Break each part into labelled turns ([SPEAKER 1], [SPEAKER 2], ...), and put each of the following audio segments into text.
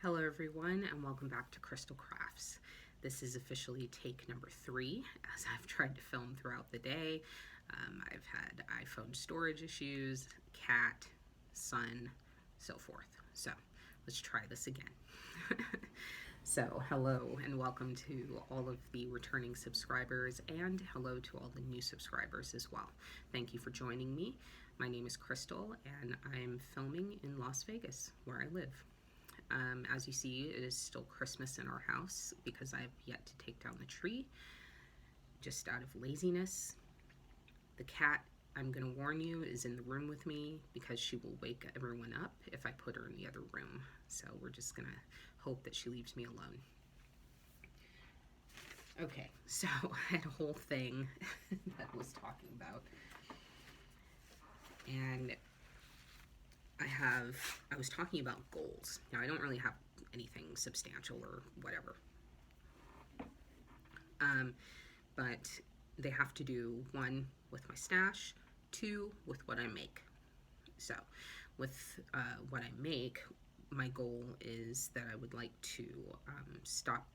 [SPEAKER 1] Hello everyone and welcome back to Crystal Crafts. This is officially take number 3 as I've tried to film throughout the day. I've had iPhone storage issues, cat, son, so forth. So let's try this again. So hello and welcome to all of the returning subscribers and hello to all the new subscribers as well. Thank you for joining me. My name is Crystal and I'm filming in Las Vegas where I live. As you see, it is still Christmas in our house because I have yet to take down the tree, just out of laziness. The cat, I'm going to warn you, is in the room with me because she will wake everyone up if I put her in the other room. So we're just going to hope that she leaves me alone. Okay, so I had a whole thing that I was talking about. And I was talking about goals. Now, I don't really have anything substantial or whatever. But they have to do, 1, with my stash, 2, with what I make. So, with what I make, my goal is that I would like to stop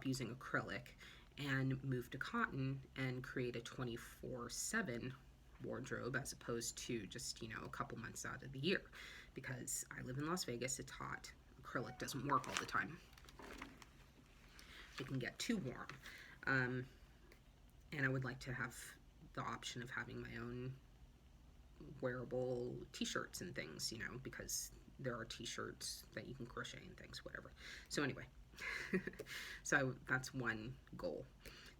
[SPEAKER 1] using acrylic and move to cotton and create a 24/7 wardrobe as opposed to just, a couple months out of the year, because I live in Las Vegas, it's hot, acrylic doesn't work all the time, it can get too warm, and I would like to have the option of having my own wearable t-shirts and things, because there are t-shirts that you can crochet and things, whatever. So anyway, so that's one goal.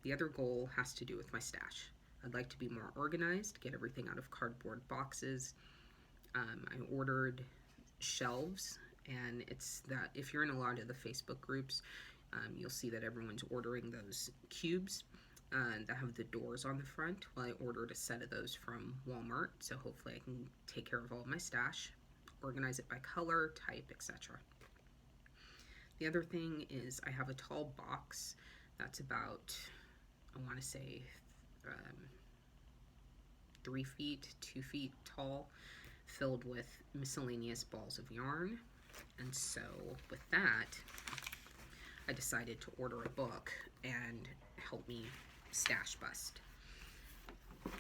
[SPEAKER 1] The other goal has to do with my stash. I'd like to be more organized, get everything out of cardboard boxes. I ordered shelves, and it's that if you're in a lot of the Facebook groups, you'll see that everyone's ordering those cubes that have the doors on the front. Well, I ordered a set of those from Walmart, so hopefully I can take care of all of my stash, organize it by color, type, etc. The other thing is I have a tall box that's about, I want to say, 3 feet, 2 feet tall, filled with miscellaneous balls of yarn. And so with that, I decided to order a book and help me stash bust. I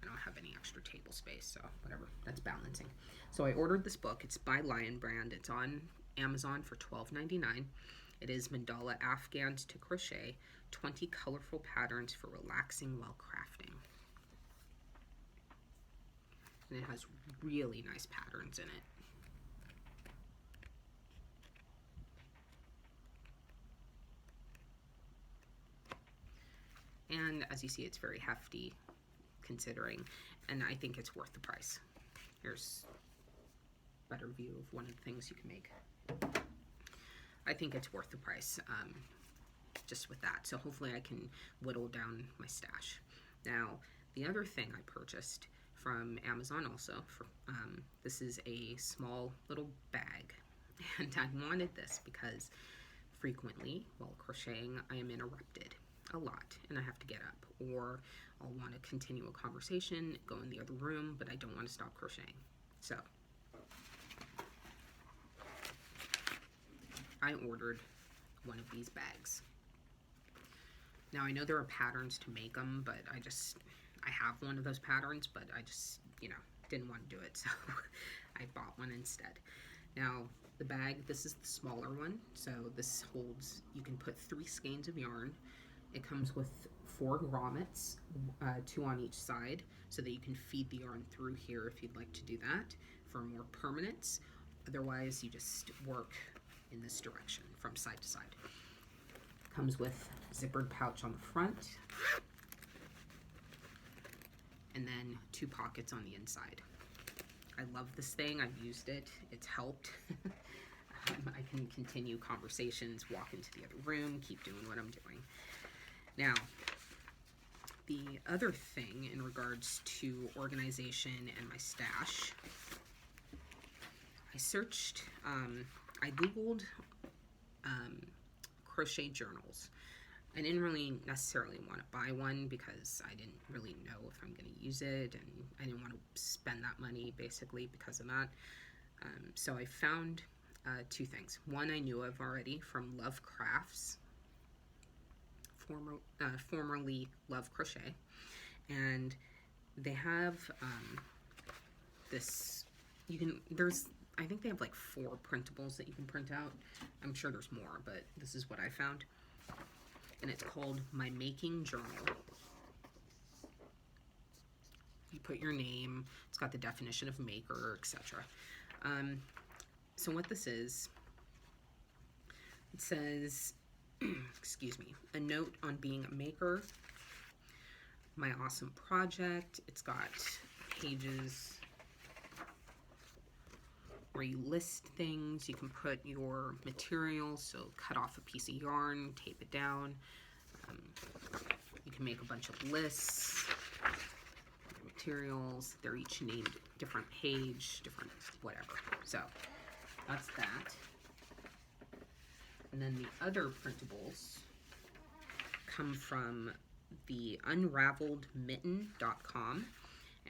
[SPEAKER 1] don't have any extra table space, so whatever, that's balancing. So I ordered this book. It's by Lion Brand. It's on Amazon for $12.99. It is Mandala Afghans to Crochet, 20 colorful patterns for relaxing while crafting. And it has really nice patterns in it. And as you see, it's very hefty considering, and I think it's worth the price. Here's a better view of one of the things you can make. I think it's worth the price just with that. So hopefully I can whittle down my stash. Now, the other thing I purchased from Amazon also, this is a small little bag. And I wanted this because frequently while crocheting I am interrupted a lot and I have to get up, or I'll want to continue a conversation, go in the other room, but I don't want to stop crocheting. So I ordered one of these bags. Now I know there are patterns to make them, but I have one of those patterns, but I just, didn't want to do it, so I bought one instead. Now the bag, this is the smaller one, so this holds, you can put 3 skeins of yarn. It comes with 4 grommets, 2 on each side, so that you can feed the yarn through here if you'd like to do that for more permanence. Otherwise, you just work in this direction from side to side. Comes with zippered pouch on the front, and then 2 pockets on the inside. I love this thing. I've used it. It's helped. I can continue conversations, walk into the other room, keep doing what I'm doing. Now, the other thing in regards to organization and my stash, I searched, I Googled Crochet Journals. I didn't really necessarily want to buy one because I didn't really know if I'm going to use it, and I didn't want to spend that money basically because of that. So I found two things. One I knew of already from Love Crafts, formerly Love Crochet, and they have this, I think they have like 4 printables that you can print out. I'm sure there's more, but this is what I found. And it's called My Making Journal. You put your name, it's got the definition of maker, etc. So what this is, it says, excuse me, a note on being a maker, my awesome project. It's got pages where you list things. You can put your materials, so cut off a piece of yarn, tape it down. You can make a bunch of lists, materials. They're each named different page, different whatever. So that's that. And then the other printables come from the unraveledmitten.com,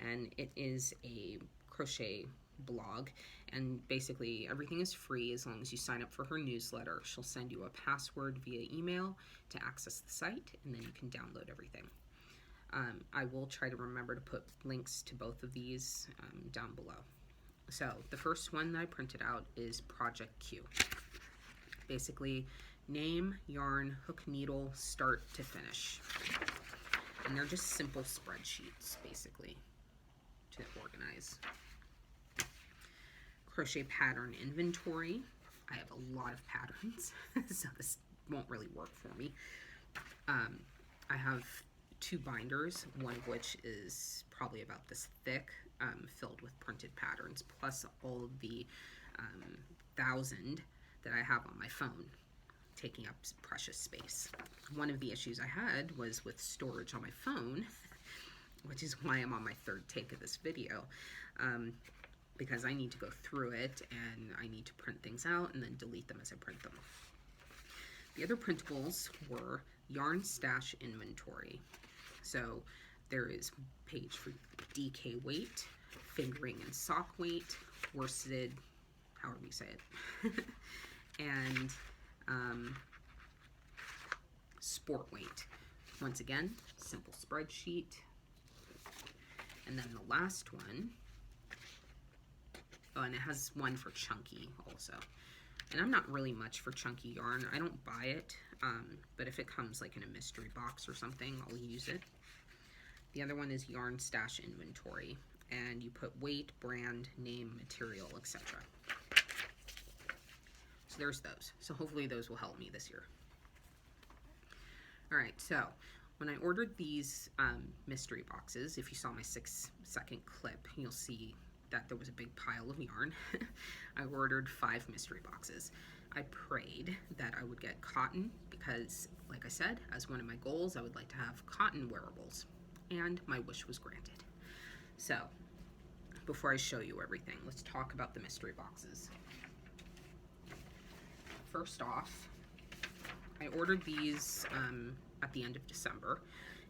[SPEAKER 1] and it is a crochet blog, and basically everything is free as long as you sign up for her newsletter. She'll send you a password via email to access the site, and then you can download everything. I will try to remember to put links to both of these down below. So the first one that I printed out is Project Q. Basically, name, yarn, hook, needle, start to finish. And they're just simple spreadsheets, basically, to organize. Crochet pattern inventory. I have a lot of patterns, so this won't really work for me. I have 2 binders, one of which is probably about this thick, filled with printed patterns, plus all of the 1,000 that I have on my phone, taking up precious space. One of the issues I had was with storage on my phone, which is why I'm on my 3rd take of this video, because I need to go through it and I need to print things out and then delete them as I print them. The other printables were yarn stash inventory. So there is a page for DK weight, fingering and sock weight, worsted, however you say it, and sport weight. Once again, simple spreadsheet. And then the last one, oh, and it has one for chunky also. And I'm not really much for chunky yarn. I don't buy it, but if it comes like in a mystery box or something, I'll use it. The other one is yarn stash inventory, and you put weight, brand, name, material, etc. So there's those. So hopefully those will help me this year. All right, so when I ordered these mystery boxes, if you saw my 6-second clip, you'll see that there was a big pile of yarn. I ordered 5 mystery boxes. I prayed that I would get cotton because, like I said, as one of my goals, I would like to have cotton wearables, and my wish was granted. So before I show you everything, let's talk about the mystery boxes. First off, I ordered these at the end of December,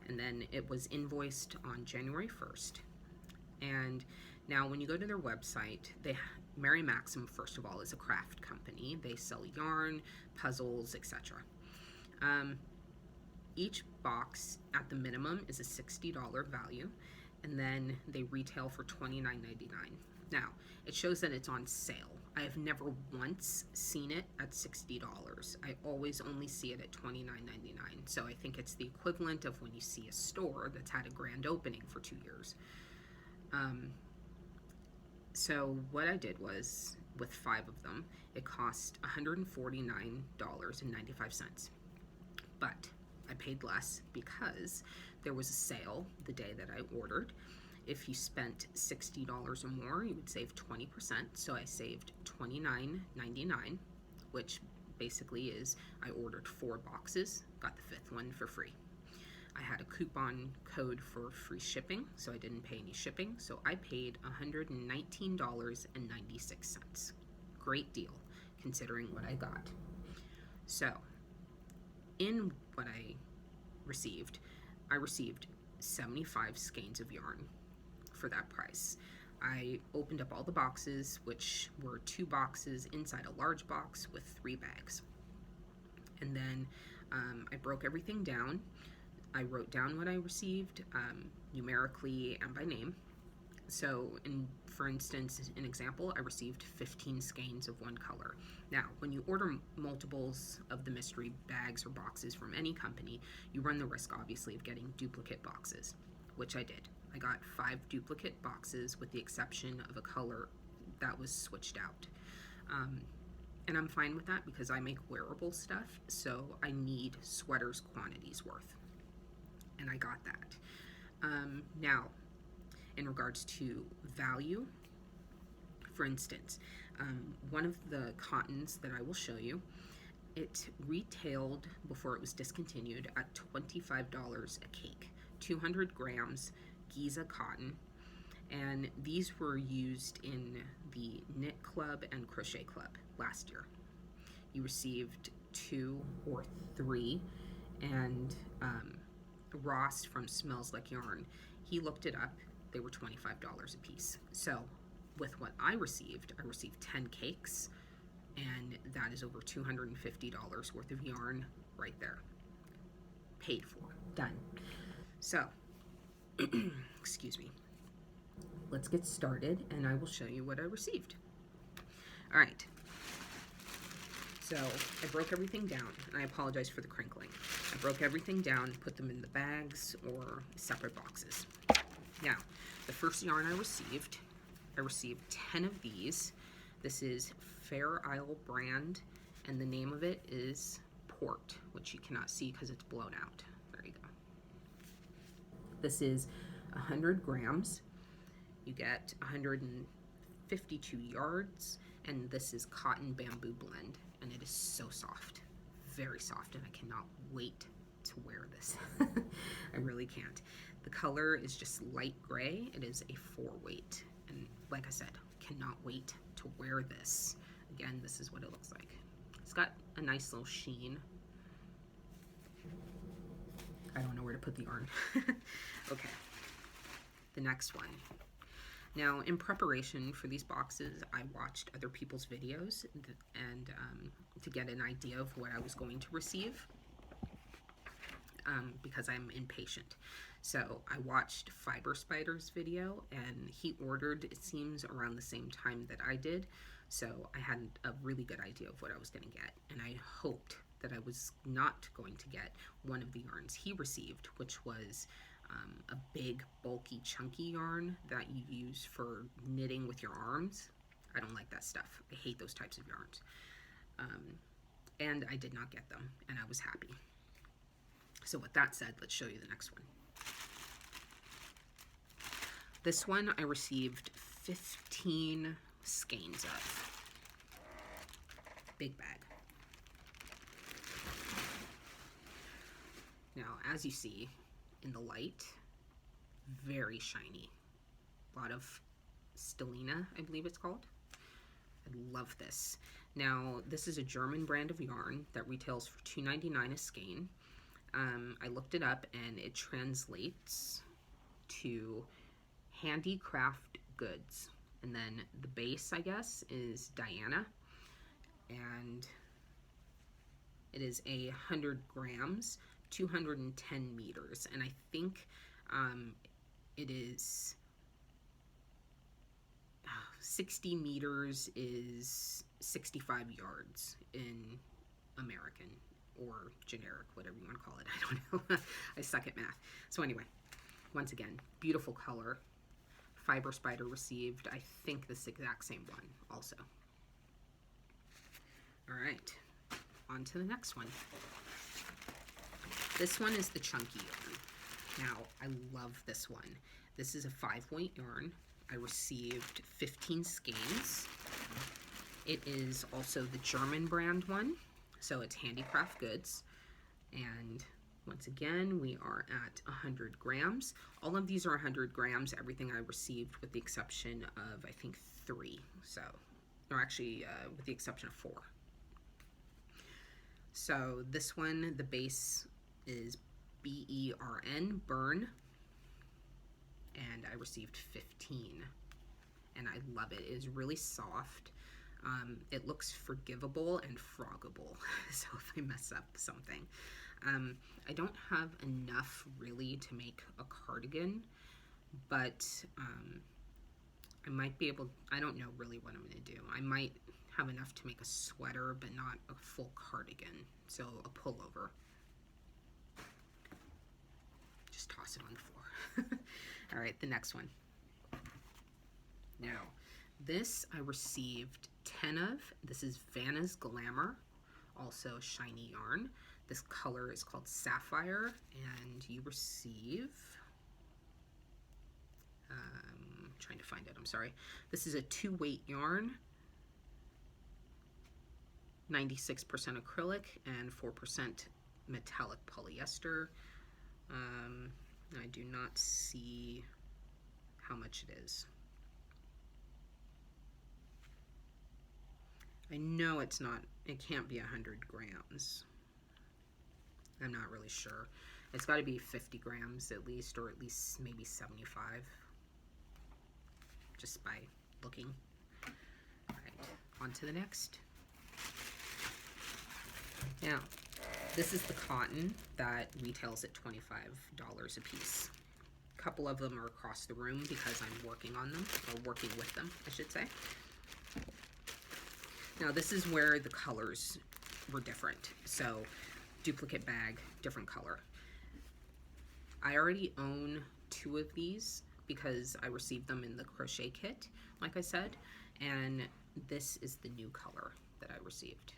[SPEAKER 1] and then it was invoiced on January 1st. And now when you go to their website, Maxim, first of all, is a craft company. They sell yarn, puzzles, etc. Each box at the minimum is a $60 value, and then they retail for $29.99. Now, it shows that it's on sale. I have never once seen it at $60. I always only see it at $29.99. So I think it's the equivalent of when you see a store that's had a grand opening for 2 years. So what I did was, with 5 of them, it cost $149.95. But I paid less because there was a sale the day that I ordered. If you spent $60 or more, you would save 20%. So I saved $29.99, which basically is I ordered 4 boxes, got the 5th one for free. I had a coupon code for free shipping, so I didn't pay any shipping. So I paid $119.96. Great deal, considering what I got. So, in what I received 75 skeins of yarn for that price. I opened up all the boxes, which were 2 boxes inside a large box with 3 bags. And then I broke everything down. I wrote down what I received numerically and by name. So, for instance, an example, I received 15 skeins of one color. Now, when you order multiples of the mystery bags or boxes from any company, you run the risk, obviously, of getting duplicate boxes, which I did. I got 5 duplicate boxes with the exception of a color that was switched out. And I'm fine with that because I make wearable stuff, so I need sweaters quantities worth. And I got that. Now, in regards to value, for instance, one of the cottons that I will show you, it retailed before it was discontinued at $25 a cake, 200 grams Giza cotton, and these were used in the Knit Club and Crochet Club last year. You received 2 or 3, and Ross from Smells Like Yarn, he looked it up. They were $25 a piece. So with what I received 10 cakes, and that is over $250 worth of yarn right there. Paid for. Done. So, excuse me. Let's get started, and I will show you what I received. All right. So I broke everything down, and I apologize for the crinkling. I broke everything down, put them in the bags or separate boxes. Now, the first yarn I received 10 of these. This is Fair Isle brand, and the name of it is Port, which you cannot see because it's blown out. There you go. This is 100 grams. You get 152 yards, and this is cotton bamboo blend, and it is so soft, very soft, and I cannot wait to wear this. I really can't. The color is just light gray. It is a 4-weight, and like I said, cannot wait to wear this. Again, this is what it looks like. It's got a nice little sheen. I don't know where to put the yarn. Okay, the next one. Now, in preparation for these boxes, I watched other people's videos and to get an idea of what I was going to receive because I'm impatient. So I watched Fiber Spider's video, and he ordered, it seems, around the same time that I did. So I had a really good idea of what I was going to get, and I hoped that I was not going to get one of the yarns he received, which was a big, bulky, chunky yarn that you use for knitting with your arms. I don't like that stuff. I hate those types of yarns. And I did not get them, and I was happy. So with that said, let's show you the next one. This one I received 15 skeins of. Big bag. Now, as you see in the light, very shiny. A lot of stellina, I believe it's called. I love this. Now, this is a German brand of yarn that retails for $2.99 a skein. I looked it up, and it translates to handicraft goods. And then the base, I guess, is Diana. And it is 100 grams, 210 meters. And I think it is 60 meters is 65 yards in American or generic, whatever you want to call it. I don't know. I suck at math. So anyway, once again, beautiful color. Fiber Spider received, I think, this exact same one also. All right, on to the next one. This one is the chunky yarn. Now, I love this one. This is a 5-weight yarn. I received 15 skeins. It is also the German brand one, so it's handicraft goods. And once again, we are at 100 grams. All of these are 100 grams, everything I received with the exception of, I think, 3. So, or actually, with the exception of 4. So this one, the base is BERN, Burn, and I received 15. and I love it. It is really soft. It looks forgivable and froggable, so if I mess up something. I don't have enough really to make a cardigan, but I might be able, I don't know really what I'm going to do. I might have enough to make a sweater, but not a full cardigan, so a pullover. Just toss it on the floor. All right, the next one. Now, this I received 10 of. This is Vanna's Glamour, also shiny yarn. This color is called Sapphire, and you receive, trying to find it, I'm sorry. This is a 2-weight yarn, 96% acrylic and 4% metallic polyester. I do not see how much it is. I know it's not, it can't be 100 grams. I'm not really sure. It's got to be 50 grams at least, or at least maybe 75, just by looking. All right, on to the next. Now, this is the cotton that retails at $25 a piece. A couple of them are across the room because I'm working on them, or working with them, I should say. Now, this is where the colors were different. So, duplicate bag, different color. I already own 2 of these because I received them in the crochet kit, like I said, and this is the new color that I received.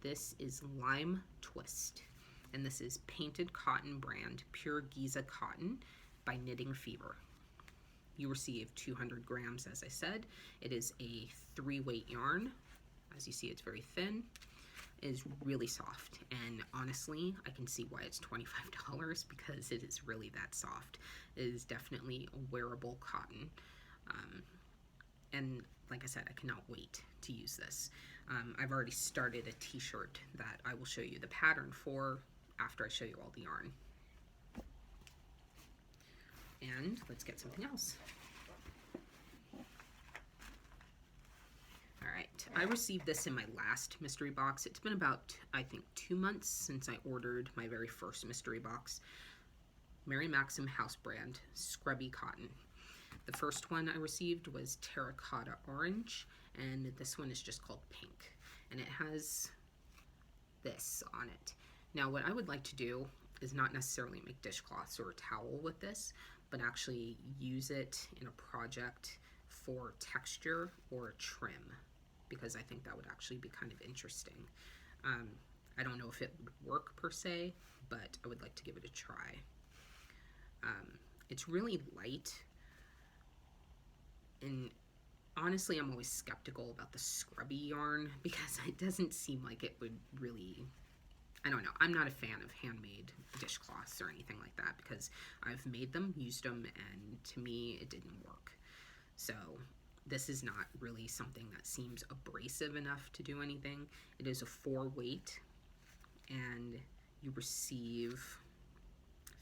[SPEAKER 1] This is Lime Twist, and this is Painted Cotton brand, Pure Giza Cotton by Knitting Fever. You receive 200 grams, as I said. It is a 3-weight yarn. As you see, it's very thin. It is really soft, and honestly, I can see why it's $25 because it is really that soft. It is definitely a wearable cotton, and like I said, I cannot wait to use this. I've already started a t-shirt that I will show you the pattern for after I show you all the yarn. And let's get something else. All right, I received this in my last mystery box. It's been about, I think, 2 months since I ordered my very first mystery box. Mary Maxim house brand, scrubby cotton. The first one I received was terracotta orange, and this one is just called pink. And it has this on it. Now, what I would like to do is not necessarily make dishcloths or a towel with this, but actually use it in a project for texture or trim, because I think that would actually be kind of interesting. I don't know if it would work per se, but I would like to give it a try. It's really light, and honestly, I'm always skeptical about the scrubby yarn because it doesn't seem like it would really, I don't know. I'm not a fan of handmade dishcloths or anything like that because I've made them, used them, and to me, it didn't work. So this is not really something that seems abrasive enough to do anything. It is a 4-weight, and you receive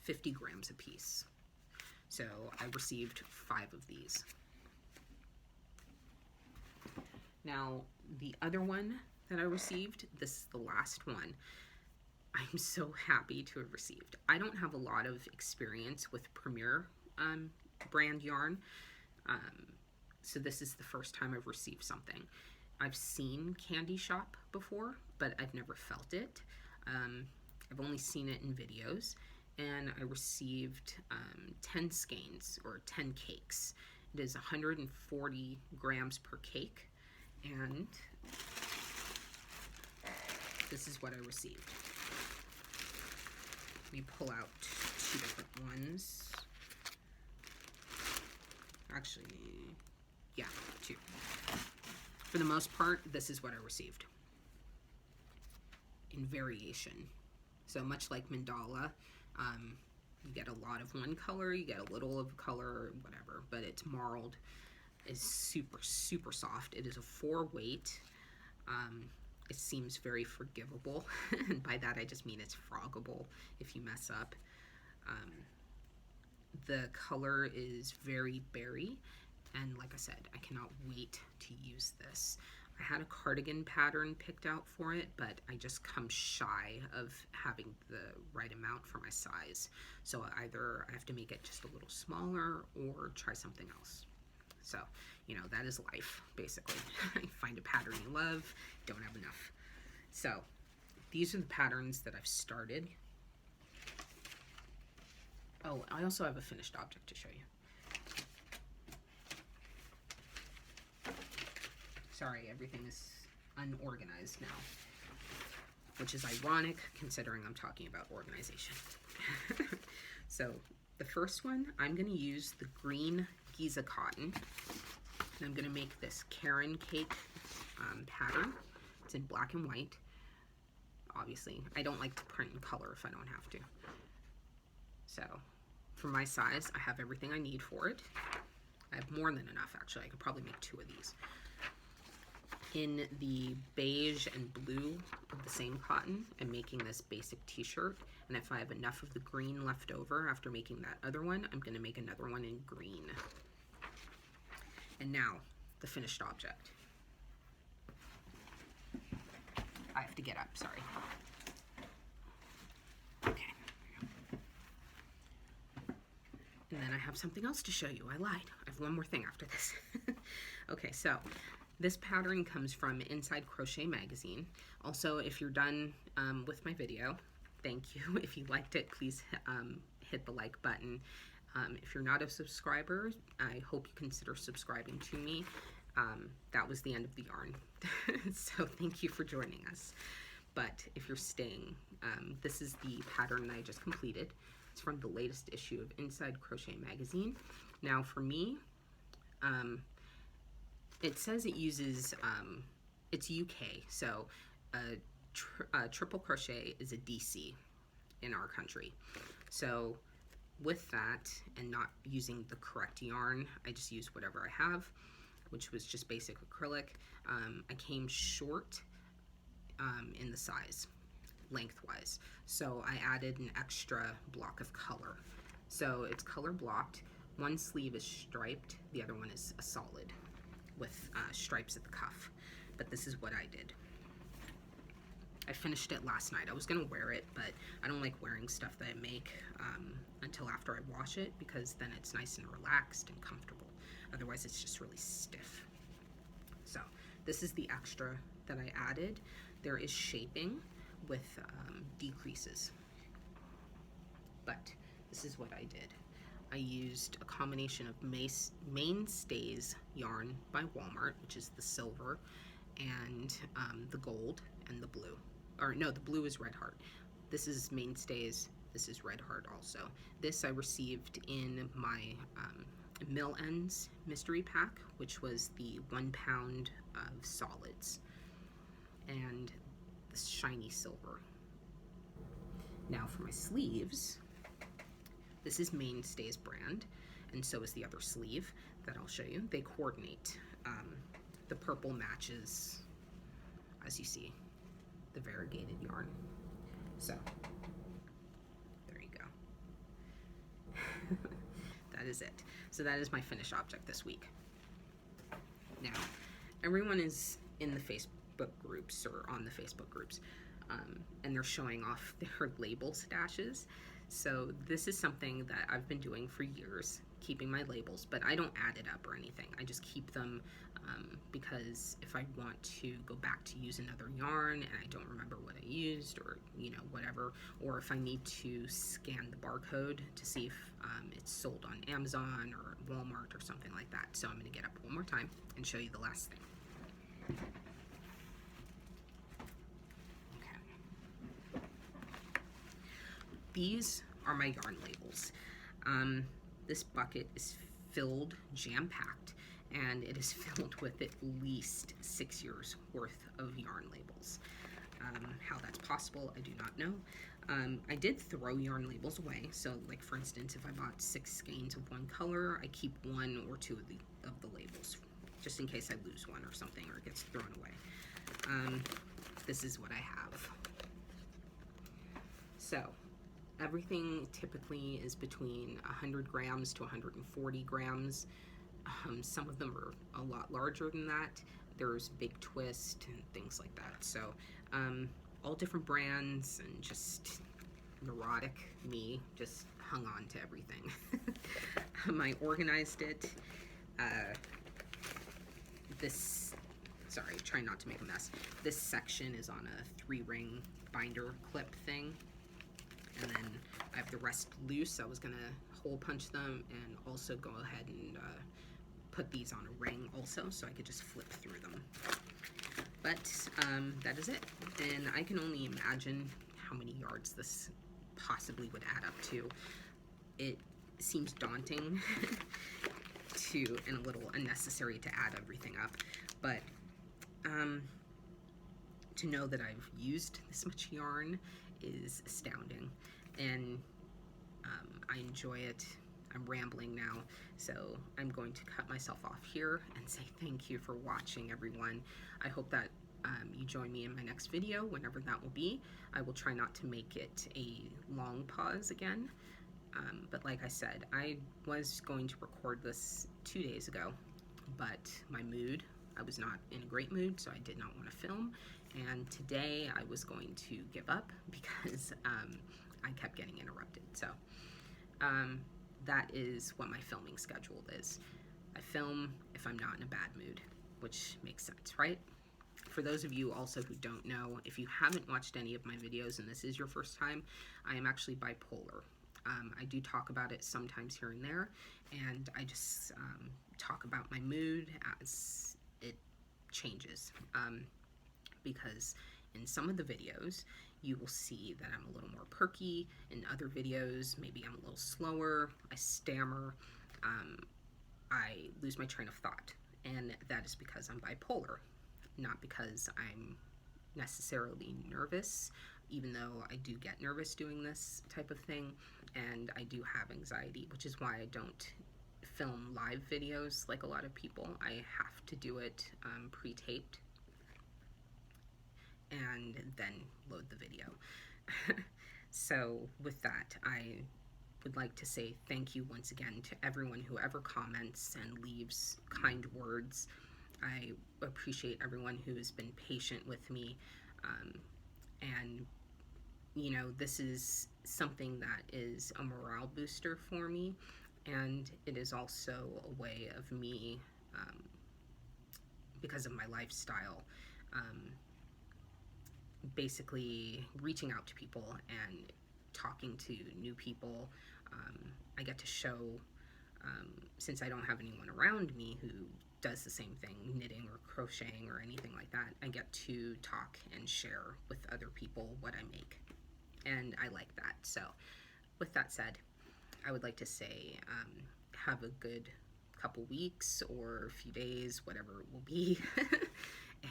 [SPEAKER 1] 50 grams a piece. So I received 5 of these. Now, the other one that I received, this is the last one, I'm so happy to have received. I don't have a lot of experience with Premier brand yarn, so this is the first time I've received something. I've seen Candy Shop before, but I've never felt it. I've only seen it in videos, and I received 10 skeins, or 10 cakes. It is 140 grams per cake, and this is what I received. Let me pull out 2 different ones. Actually, yeah, 2. For the most part, this is what I received in variation. So much like mandala, you get a lot of one color, you get a little of color, whatever, but it's marled. It's super, super soft. It is a 4-weight. It seems very forgivable, and by that I just mean it's froggable if you mess up. The color is very berry. And like I said, I cannot wait to use this. I had a cardigan pattern picked out for it, but I just come shy of having the right amount for my size. So either I have to make it just a little smaller or try something else. So, you know, that is life, basically. Find a pattern you love, don't have enough. So, these are the patterns that I've started. Oh, I also have a finished object to show you. Sorry, everything is unorganized now, which is ironic considering I'm talking about organization. So the first one, I'm going to use the green Giza cotton, and I'm going to make this Karen cake pattern. It's in black and white. Obviously, I don't like to print in color if I don't have to. So for my size, I have everything I need for it. I have more than enough, actually. I could probably make 2 of these. In the beige and blue of the same cotton, I'm making this basic t-shirt, and if I have enough of the green left over after making that other one, I'm going to make another one in green. And now, the finished object. I have to get up, sorry. Okay. And then I have something else to show you. I lied. I have one more thing after this. Okay, so this pattern comes from Inside Crochet Magazine. Also, if you're done with my video, thank you. If you liked it, please hit the like button. If you're not a subscriber, I hope you consider subscribing to me. That was the end of the yarn. So thank you for joining us. But if you're staying, this is the pattern I just completed. It's from the latest issue of Inside Crochet Magazine. Now for me, it says it uses, it's UK, so triple crochet is a DC in our country. So with that, and not using the correct yarn, I just used whatever I have, which was just basic acrylic. I came short in the size, lengthwise. So I added an extra block of color. So it's color blocked. One sleeve is striped, the other one is a solid with stripes at the cuff. But this is what I did. I finished it last night. I was gonna wear it, but I don't like wearing stuff that I make until after I wash it, because then it's nice and relaxed and comfortable. Otherwise it's just really stiff. So this is the extra that I added. There is shaping with decreases. But this is what I did. I used a combination of Mainstays yarn by Walmart, which is the silver, and the gold and the blue. Or no, the blue is Red Heart. This is Mainstays, this is Red Heart also. This I received in my Mill Ends mystery pack, which was the 1 pound of solids, and the shiny silver. Now for my sleeves, this is Mainstays brand, and so is the other sleeve that I'll show you. They coordinate. The purple matches, as you see, the variegated yarn. So, there you go. That is it. So that is my finished object this week. Now, everyone is in the Facebook groups, or on the Facebook groups, and they're showing off their label stashes. So this is something that I've been doing for years, keeping my labels, but I don't add it up or anything. I just keep them because if I want to go back to use another yarn and I don't remember what I used, or you know, whatever, or if I need to scan the barcode to see if it's sold on Amazon or Walmart or something like that. So I'm going to get up one more time and show you the last thing. These are my yarn labels. This bucket is filled, jam-packed, and it is filled with at least 6 years worth of yarn labels. How that's possible, I do not know. I did throw yarn labels away, so like for instance, if I bought 6 skeins of one color, I keep 1 or 2 of the labels, just in case I lose one or something, or it gets thrown away. This is what I have. So, everything typically is between 100 grams to 140 grams. Some of them are a lot larger than that. There's Big Twist and things like that. So all different brands, and just neurotic me just hung on to everything. I organized it. Sorry, trying not to make a mess. This section is on a 3-ring binder clip thing. And then I have the rest loose. I was gonna hole punch them and also go ahead and put these on a ring also, so I could just flip through them. But that is it. And I can only imagine how many yards this possibly would add up to. It seems daunting and a little unnecessary to add everything up, but to know that I've used this much yarn is astounding, and I enjoy it. I'm rambling now, so I'm going to cut myself off here and say thank you for watching, everyone. I hope that you join me in my next video, whenever that will be. I will try not to make it a long pause again, but like I said, I was going to record this 2 days ago, but I was not in a great mood, so I did not want to film. And today I was going to give up because I kept getting interrupted. So that is what my filming schedule is. I film if I'm not in a bad mood, which makes sense, right? For those of you also who don't know, if you haven't watched any of my videos and this is your first time, I am actually bipolar. I do talk about it sometimes here and there, and I just talk about my mood as it changes. Because in some of the videos, you will see that I'm a little more perky. In other videos, maybe I'm a little slower, I stammer, I lose my train of thought. And that is because I'm bipolar, not because I'm necessarily nervous, even though I do get nervous doing this type of thing, and I do have anxiety, which is why I don't film live videos like a lot of people. I have to do it pre-taped and then load the video. So with that, I would like to say thank you once again to everyone who ever comments and leaves kind words. I appreciate everyone who has been patient with me, and you know, this is something that is a morale booster for me, and it is also a way of me, because of my lifestyle, basically reaching out to people and talking to new people. I get to show, since I don't have anyone around me who does the same thing, knitting or crocheting or anything like that, I get to talk and share with other people what I make, and I like that. So with that said, I would like to say have a good couple weeks or a few days, whatever it will be,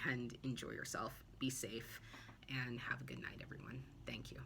[SPEAKER 1] and enjoy yourself, be safe, and have a good night, everyone. Thank you.